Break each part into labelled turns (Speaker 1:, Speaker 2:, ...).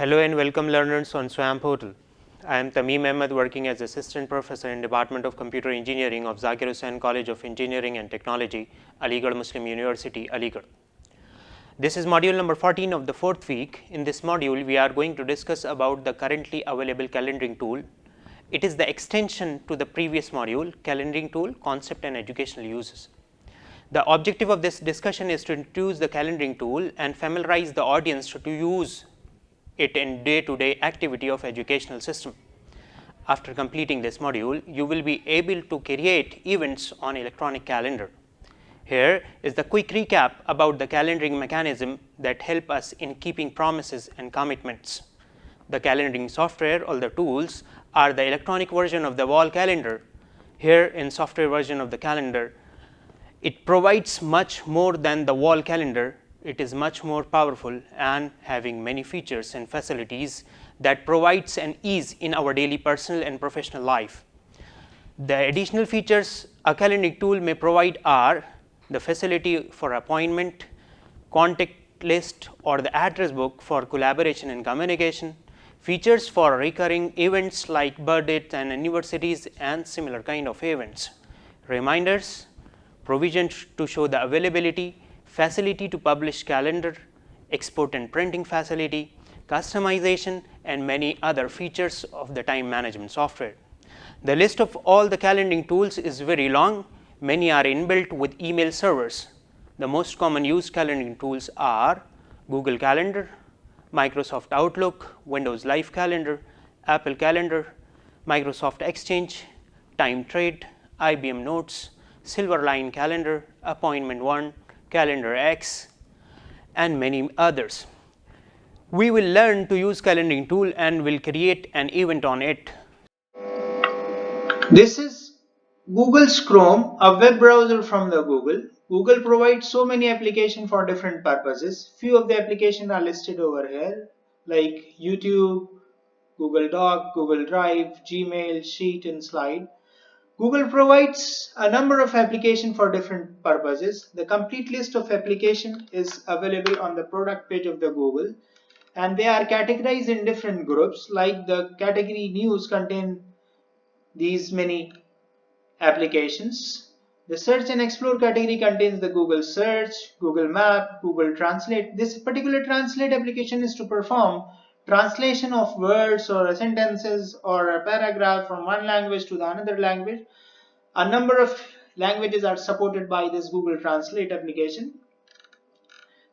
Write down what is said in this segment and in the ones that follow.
Speaker 1: Hello and welcome learners on SWAM portal. I am Tamim Ahmed, working as Assistant Professor in Department of Computer Engineering of Zakir Hussain College of Engineering and Technology, Aligarh Muslim University, Aligarh. This is module number 14 of the 4th week. In this module, we are going to discuss about the currently available calendaring tool. It is the extension to the previous module, calendaring tool, concept and educational uses. The objective of this discussion is to introduce the calendaring tool and familiarize the audience to use it in day-to-day activity of educational system. After completing this module, you will be able to create events on electronic calendar. Here is the quick recap about the calendaring mechanism that help us in keeping promises and commitments. The calendaring software or the tools are the electronic version of the wall calendar. Here in software version of the calendar, it provides much more than the wall calendar. It is much more powerful and having many features and facilities that provides an ease in our daily personal and professional life. The additional features a calendaring tool may provide are the facility for appointment, contact list or the address book for collaboration and communication, features for recurring events like birthdays and anniversaries and similar kind of events, reminders, provision to show the availability, facility to publish calendar, export and printing facility, customization and many other features of the time management software. The list of all the calendaring tools is very long. Many are inbuilt with email servers. The most common used calendaring tools are Google Calendar, Microsoft Outlook, Windows Live Calendar, Apple Calendar, Microsoft Exchange, TimeTrade, IBM Notes, Silverline Calendar, Appointment One, Calendar X and many others. We will learn to use calendaring tool and will create an event on it.
Speaker 2: This is Google's Chrome, a web browser from the Google. Google provides so many applications for different purposes. Few of the applications are listed over here like YouTube, Google Doc, Google Drive, Gmail, Sheet and Slide. Google provides a number of applications for different purposes. The complete list of applications is available on the product page of the Google, and they are categorized in different groups. Like the category news contain these many applications. The search and explore category contains the Google search, Google map, Google translate. This particular translate application is to perform translation of words or sentences or a paragraph from one language to the another language. A number of languages are supported by this Google Translate application.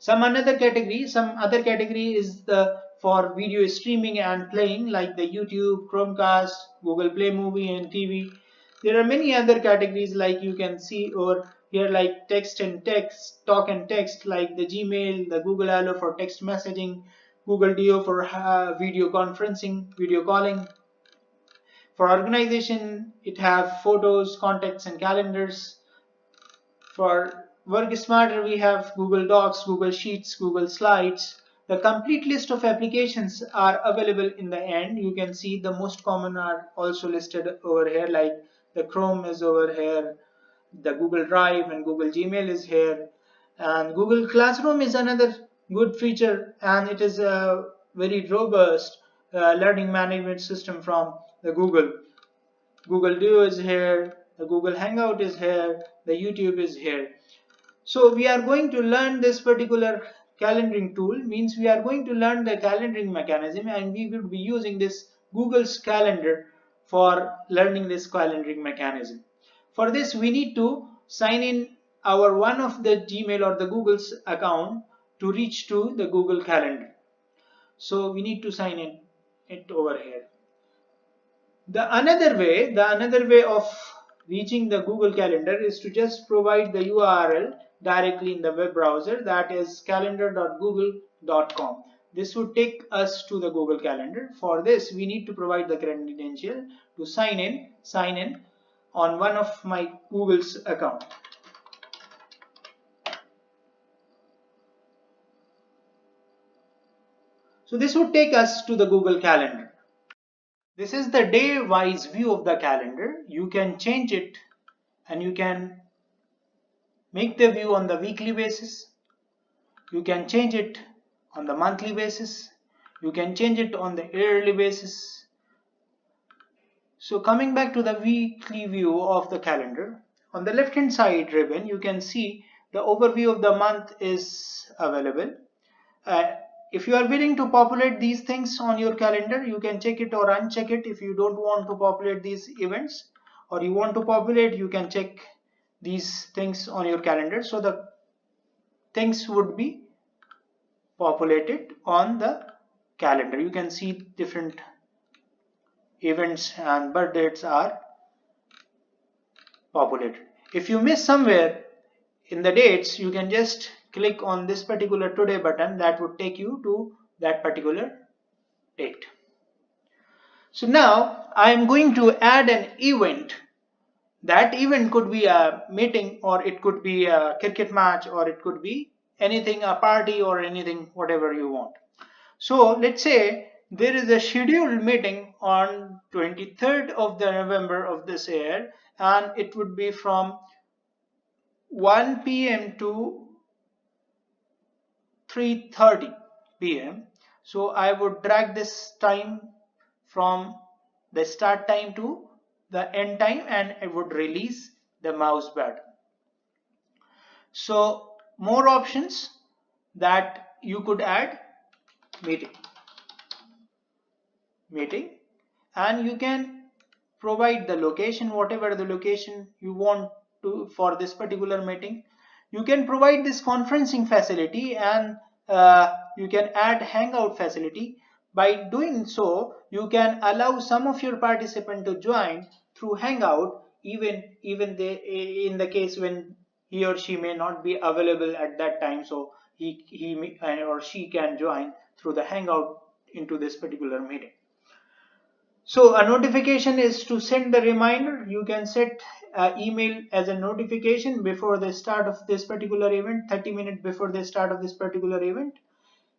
Speaker 2: Some other category is the for video streaming and playing like the YouTube, Chromecast, Google Play Movie and TV. There are many other categories like you can see over here like text and text, talk and text like the Gmail, the Google Allo for text messaging, Google Duo for video conferencing, video calling. For organization, it have photos, contacts and calendars. For work smarter, we have Google Docs, Google Sheets, Google Slides. The complete list of applications are available in the end. You can see the most common are also listed over here like the Chrome is over here, the Google Drive and Google Gmail is here, and Google Classroom is another good feature, and it is a very robust learning management system from the Google. Google Duo is here, the Google Hangout is here, the YouTube is here. So we are going to learn this particular calendaring tool, means we are going to learn the calendaring mechanism, and we will be using this Google's calendar for learning this calendaring mechanism. For this we need to sign in our one of the Gmail or the Google's account to reach to the Google Calendar. So we need to sign in it over here. The another way of reaching the Google Calendar is to just provide the URL directly in the web browser, that is calendar.google.com. This would take us to the Google Calendar. For this we need to provide the credential to sign in on one of my Google's account. So this would take us to the Google Calendar. This is the day-wise view of the calendar. You can change it and you can make the view on the weekly basis. You can change it on the monthly basis. You can change it on the yearly basis. So coming back to the weekly view of the calendar, on the left hand side ribbon you can see the overview of the month is available. If you are willing to populate these things on your calendar, you can check it or uncheck it. If you don't want to populate these events or you want to populate, you can check these things on your calendar. So the things would be populated on the calendar. You can see different events and birth dates are populated. If you miss somewhere in the dates, you can just click on this particular today button. That would take you to that particular date. So now I am going to add an event. That event could be a meeting, or it could be a cricket match, or it could be anything, a party or anything, whatever you want. So let's say there is a scheduled meeting on 23rd of the November of this year, and it would be from 1 p.m. to 3:30 p.m. So I would drag this time from the start time to the end time, and I would release the mouse button. So more options that you could add: meeting, and you can provide the location, whatever the location you want to for this particular meeting. You can provide this conferencing facility, and you can add hangout facility. By doing so, you can allow some of your participants to join through hangout, even in the case when he or she may not be available at that time, so he or she can join through the hangout into this particular meeting. So a notification is to send the reminder. You can set email as a notification before the start of this particular event, 30 minutes before the start of this particular event.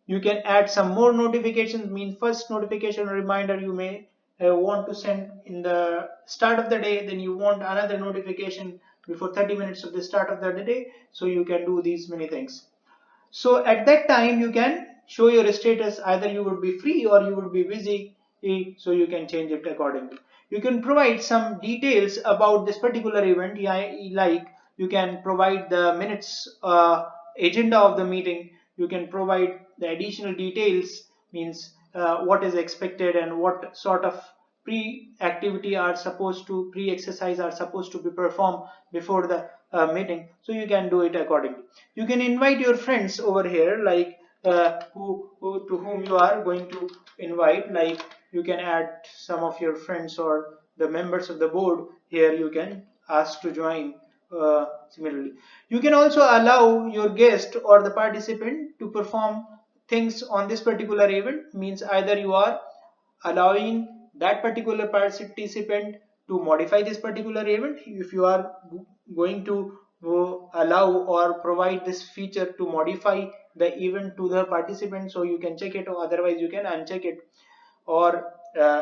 Speaker 2: You can add some more notifications, mean first notification or reminder you may want to send in the start of the day, then you want another notification before 30 minutes of the start of the day. So you can do these many things. So at that time you can show your status, either you would be free or you would be busy, so you can change it accordingly. You can provide some details about this particular event, like you can provide the minutes, agenda of the meeting. You can provide the additional details, means what is expected and what sort of pre-activity are supposed to, pre-exercise are supposed to be performed before the meeting. So you can do it accordingly. You can invite your friends over here, like to whom you are going to invite. Like you can add some of your friends or the members of the board here. You can ask to join. Similarly, you can also allow your guest or the participant to perform things on this particular event. Means either you are allowing that particular participant to modify this particular event. If you are going to allow or provide this feature to modify the event to the participant, so you can check it, or otherwise you can uncheck it. Or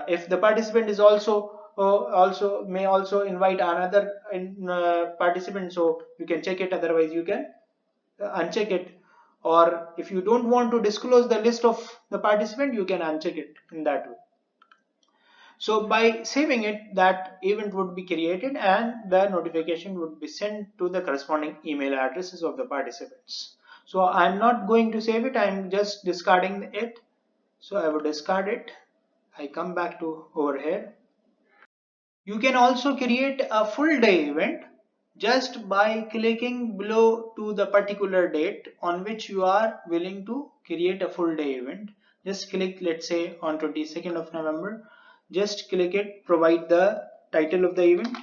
Speaker 2: if the participant is also may also invite another participant, so you can check it, otherwise you can uncheck it. Or if you don't want to disclose the list of the participant, you can uncheck it in that way. So by saving it, that event would be created and the notification would be sent to the corresponding email addresses of the participants. So I'm not going to save it, I'm just discarding it. So I would discard it. I come back to over here. You can also create a full day event just by clicking below to the particular date on which you are willing to create a full day event. Just click, let's say on 22nd of November. Just click it, provide the title of the event.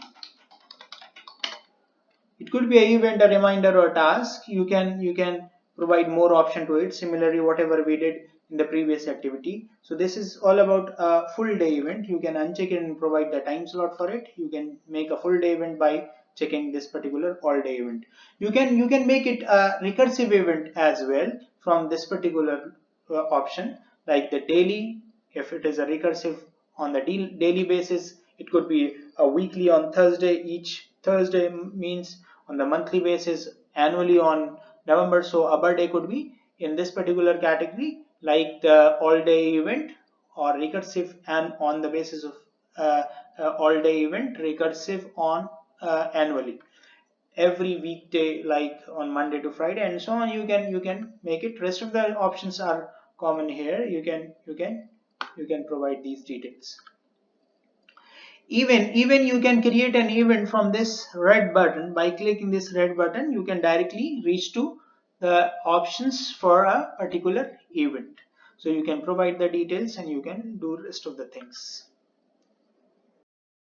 Speaker 2: It could be an event, a reminder, or a task. You can provide more option to it. Similarly, whatever we did in the previous activity. So this is all about a full day event. You can uncheck it and provide the time slot for it. You can make a full day event by checking this particular all day event. You can make it a recursive event as well from this particular option, like the daily. If it is a recursive on the daily basis, it could be a weekly on Thursday. Each Thursday means on the monthly basis, annually on November. So a birthday could be in this particular category like the all-day event or recursive and on the basis of all-day event, recursive on annually, every weekday like on Monday to Friday and so on. You can make it. Rest of the options are common here. You can provide these details. Even you can create an event from this red button. By clicking this red button, you can directly reach to the options for a particular event. So you can provide the details and you can do rest of the things.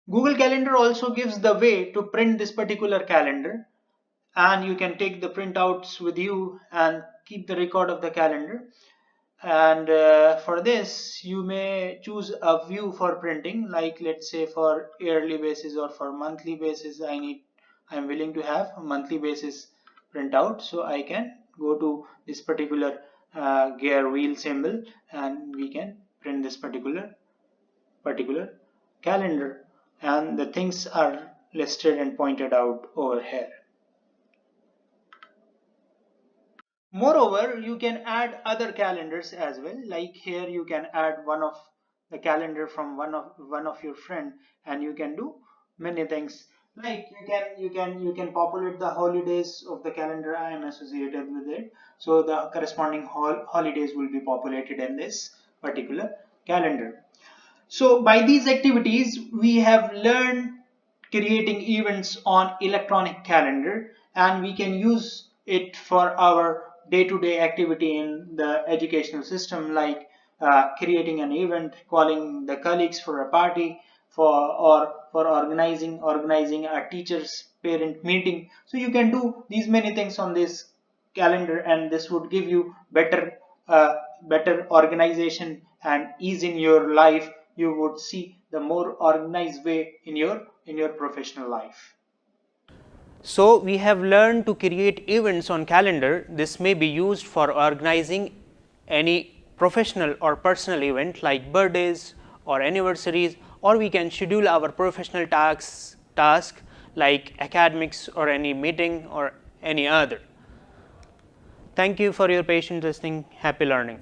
Speaker 2: Google Calendar also gives the way to print this particular calendar, and you can take the printouts with you and keep the record of the calendar. And for this you may choose a view for printing, like let's say for yearly basis or for monthly basis. I'm willing to have a monthly basis printout, so I can go to this particular gear wheel symbol and we can print this particular calendar, and the things are listed and pointed out over here. Moreover, you can add other calendars as well. Like here, you can add one of the calendar from one of your friend, and you can do many things. Like you can populate the holidays of the calendar I am associated with it. So the corresponding holidays will be populated in this particular calendar. So by these activities, we have learned creating events on electronic calendar, and we can use it for our day-to-day activity in the educational system, like creating an event, calling the colleagues for a party, for organizing a teacher's parent meeting. So you can do these many things on this calendar, and this would give you better organization and ease in your life. You would see the more organized way in your professional life.
Speaker 1: So we have learned to create events on calendar. This may be used for organizing any professional or personal event like birthdays or anniversaries, or we can schedule our professional task like academics or any meeting or any other. Thank you for your patient listening. Happy learning.